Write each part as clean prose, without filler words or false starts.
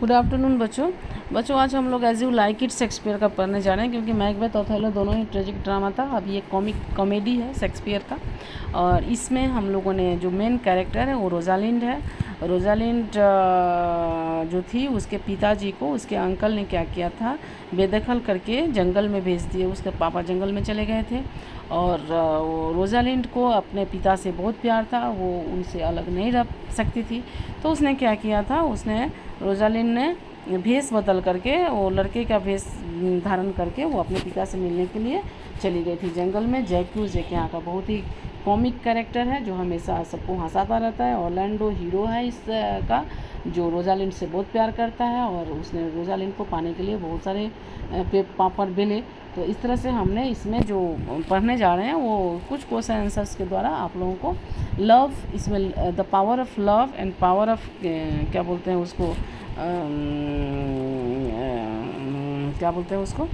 Good afternoon बच्चों आज हम लोग as you like it Shakespeare का पढ़ने जा रहे हैं, क्योंकि मैकबेथ ओथेलो दोनों ही ट्रेजिक ड्रामा था। अब ये कॉमेडी है शेक्सपियर का, और इसमें हम लोगों ने जो मेन कैरेक्टर है वो रोजालिंड है। रोजालिंड जो थी, उसके पिताजी को उसके अंकल ने क्या किया था, बेदखल करके जंगल में भेज दिए। उसके पापा जंगल में चले गए थे और रोजालिंड को अपने पिता से बहुत प्यार था, वो उनसे अलग नहीं रह सकती थी। तो उसने क्या किया था, उसने रोजालिंड ने भेष बदल करके, वो लड़के का भेष धारण करके वो अपने पिता से मिलने के लिए चली गई थी जंगल में। जैक्यूज एक यहाँ का बहुत ही कॉमिक कैरेक्टर है जो हमेशा सबको हंसाता रहता है। ऑरलैंडो हीरो है इस का, जो रोजालिंड से बहुत प्यार करता है और उसने रोजालिंड को पाने के लिए बहुत सारे पापड़ बेले। तो इस तरह से हमने इसमें जो पढ़ने जा रहे हैं वो कुछ क्वेश्चन आंसर्स के द्वारा आप लोगों को लव, इसमें the power of love and power of क्या बोलते हैं उसको, क्या बोलते हैं उसको,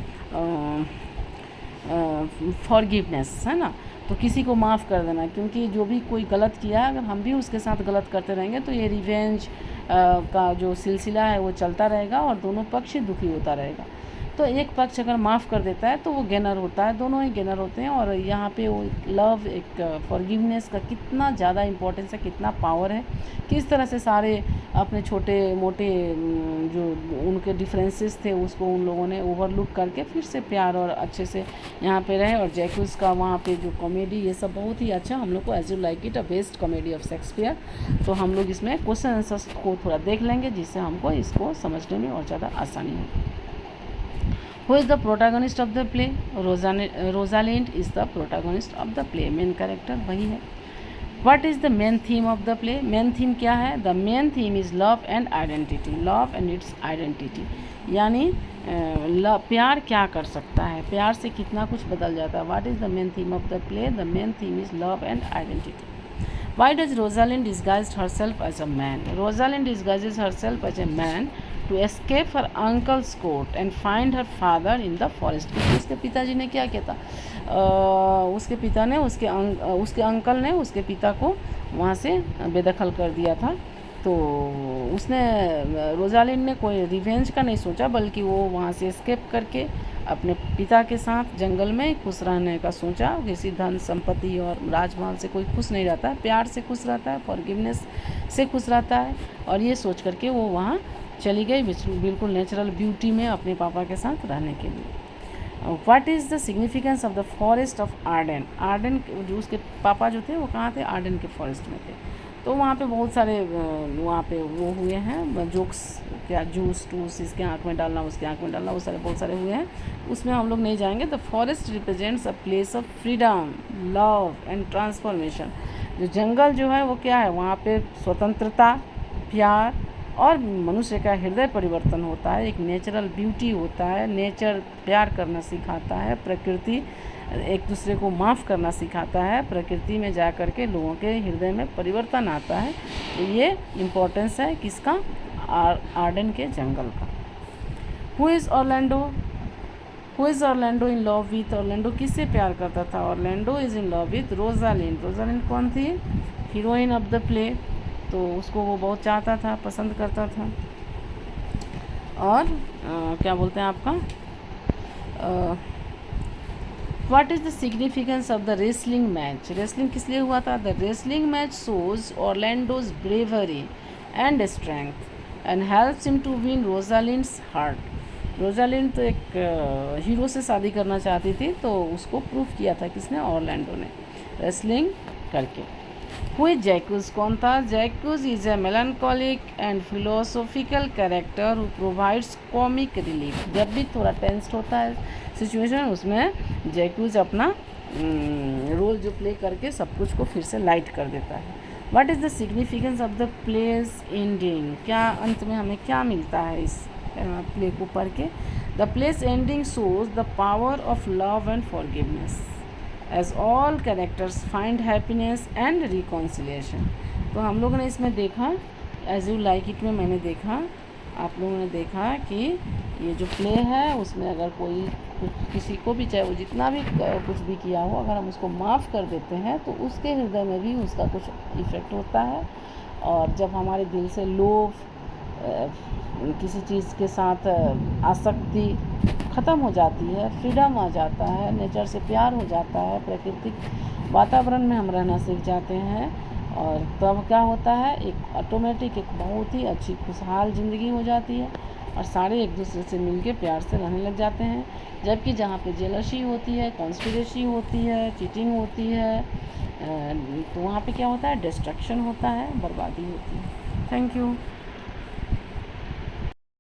फॉरगिवनेस है ना। तो किसी को माफ़ कर देना, क्योंकि जो भी कोई गलत किया अगर हम भी उसके साथ गलत करते रहेंगे तो ये रिवेंज का जो सिलसिला है वो चलता रहेगा और दोनों पक्ष दुखी होता रहेगा। तो एक पक्ष अगर माफ़ कर देता है तो वो गेनर होता है, दोनों ही गेनर होते हैं। और यहाँ पे वो लव, एक फॉरगिवनेस का कितना ज़्यादा इम्पोर्टेंस है, कितना पावर है, किस तरह से सारे अपने छोटे मोटे जो उनके डिफरेंसेस थे उसको उन लोगों ने ओवरलुक करके फिर से प्यार और अच्छे से यहाँ पे रहे। और जैक्यूज का वहाँ पे जो कॉमेडी, ये सब बहुत ही अच्छा हम लोग को as you like it, a best comedy of Shakespeare. तो हम लोग इसमें क्वेश्चन आंसर्स को थोड़ा देख लेंगे जिससे हमको इसको समझने में और ज़्यादा आसानी है। Who is the protagonist of the play? Rosalind is the protagonist of the play. Main character वही है। What is the main theme of the play? Main theme क्या है? The main theme is love and identity. Love and its identity. यानी प्यार क्या कर सकता है, प्यार से कितना कुछ बदल जाता है। What is the main theme of the play? The main theme is love and identity. Why does Rosalind disguise herself as a man? Rosalind disguises herself as a man to escape her uncle's court and find her father in the forest. क्योंकि उसके पिताजी ने क्या किया था, उसके पिता ने उसके अंकल ने उसके पिता को वहाँ से बेदखल कर दिया था। तो उसने, रोजालिंड ने कोई रिवेंज का नहीं सोचा, बल्कि वो वहाँ से एस्केप करके अपने पिता के साथ जंगल में खुश रहने का सोचा। किसी धन संपत्ति और राजमहल से कोई खुश नहीं रहता है, प्यार से खुश रहता है, फॉरगिवनेस से खुश रहता है। और ये सोच करके वो वहाँ चली गई बिल्कुल नेचुरल ब्यूटी में अपने पापा के साथ रहने के लिए। What is the significance of the forest of Arden? Arden जो उसके पापा जो थे वो कहाँ थे, आर्डेन के फॉरेस्ट में थे। तो वहाँ पे बहुत सारे वहाँ पे वो हुए हैं जोक्स, क्या जूस टूस, इसके आँख में डालना उसके आँख में डालना, वो सारे बहुत सारे हुए हैं, उसमें हम लोग नहीं जाएंगे। The forest represents a place of freedom, love and transformation. जो जंगल जो है वो क्या है, वहाँ पे स्वतंत्रता, प्यार और मनुष्य का हृदय परिवर्तन होता है। एक नेचुरल ब्यूटी होता है, नेचर प्यार करना सिखाता है, प्रकृति एक दूसरे को माफ़ करना सिखाता है, प्रकृति में जा कर के लोगों के हृदय में परिवर्तन आता है। तो ये इम्पोर्टेंस है किसका, आर्डेन के जंगल का। Who is Orlando? Who is Orlando in love with? Orlando किससे प्यार करता था? Orlando is in love with Rosalind. Rosalind कौन थी? Heroine of the play. तो उसको वो बहुत चाहता था, पसंद करता था। और क्या बोलते हैं आपका, what is the significance of the wrestling match? Wrestling किस लिए हुआ था? The wrestling match shows Orlando's bravery and strength and helps him to win Rosalind's heart. Rosalind तो एक हीरो से शादी करना चाहती थी, तो उसको प्रूफ किया था किसने, ऑरलैंडो ने, रेसलिंग करके। Who is Jacques? कौन था? Jacques is a melancholic and philosophical character who provides comic relief. जब भी थोड़ा टेंस्ड होता है सिचुएशन, उसमें जैक्यूज अपना रोल जो प्ले करके सब कुछ को फिर से लाइट कर देता है। What is the significance of the play's ending? क्या अंत में हमें क्या मिलता है इस प्ले को पढ़ के? The play's ending shows the power of love and forgiveness as all characters find happiness and reconciliation. तो हम लोगों ने इसमें देखा, एज यू लाइक इट में मैंने देखा, आप लोगों ने देखा कि ये जो प्ले है उसमें अगर कोई किसी को भी, चाहे वो जितना भी कुछ भी किया हो, अगर हम उसको माफ़ कर देते हैं तो उसके हृदय में भी उसका कुछ इफ़ेक्ट होता है। और जब हमारे दिल से लोभ, किसी चीज़ के साथ आसक्ति ख़त्म हो जाती है, फ्रीडम आ जाता है, नेचर से प्यार हो जाता है, प्राकृतिक वातावरण में हम रहना सीख जाते हैं। और तब क्या होता है, एक ऑटोमेटिक एक बहुत ही अच्छी खुशहाल ज़िंदगी हो जाती है और सारे एक दूसरे से मिलके प्यार से रहने लग जाते हैं। जबकि जहाँ पे जेलसी होती है, कॉन्स्पिरेसी होती है, चीटिंग होती है, तो वहाँ पे क्या होता है, डिस्ट्रक्शन होता है, बर्बादी होती है। Thank you.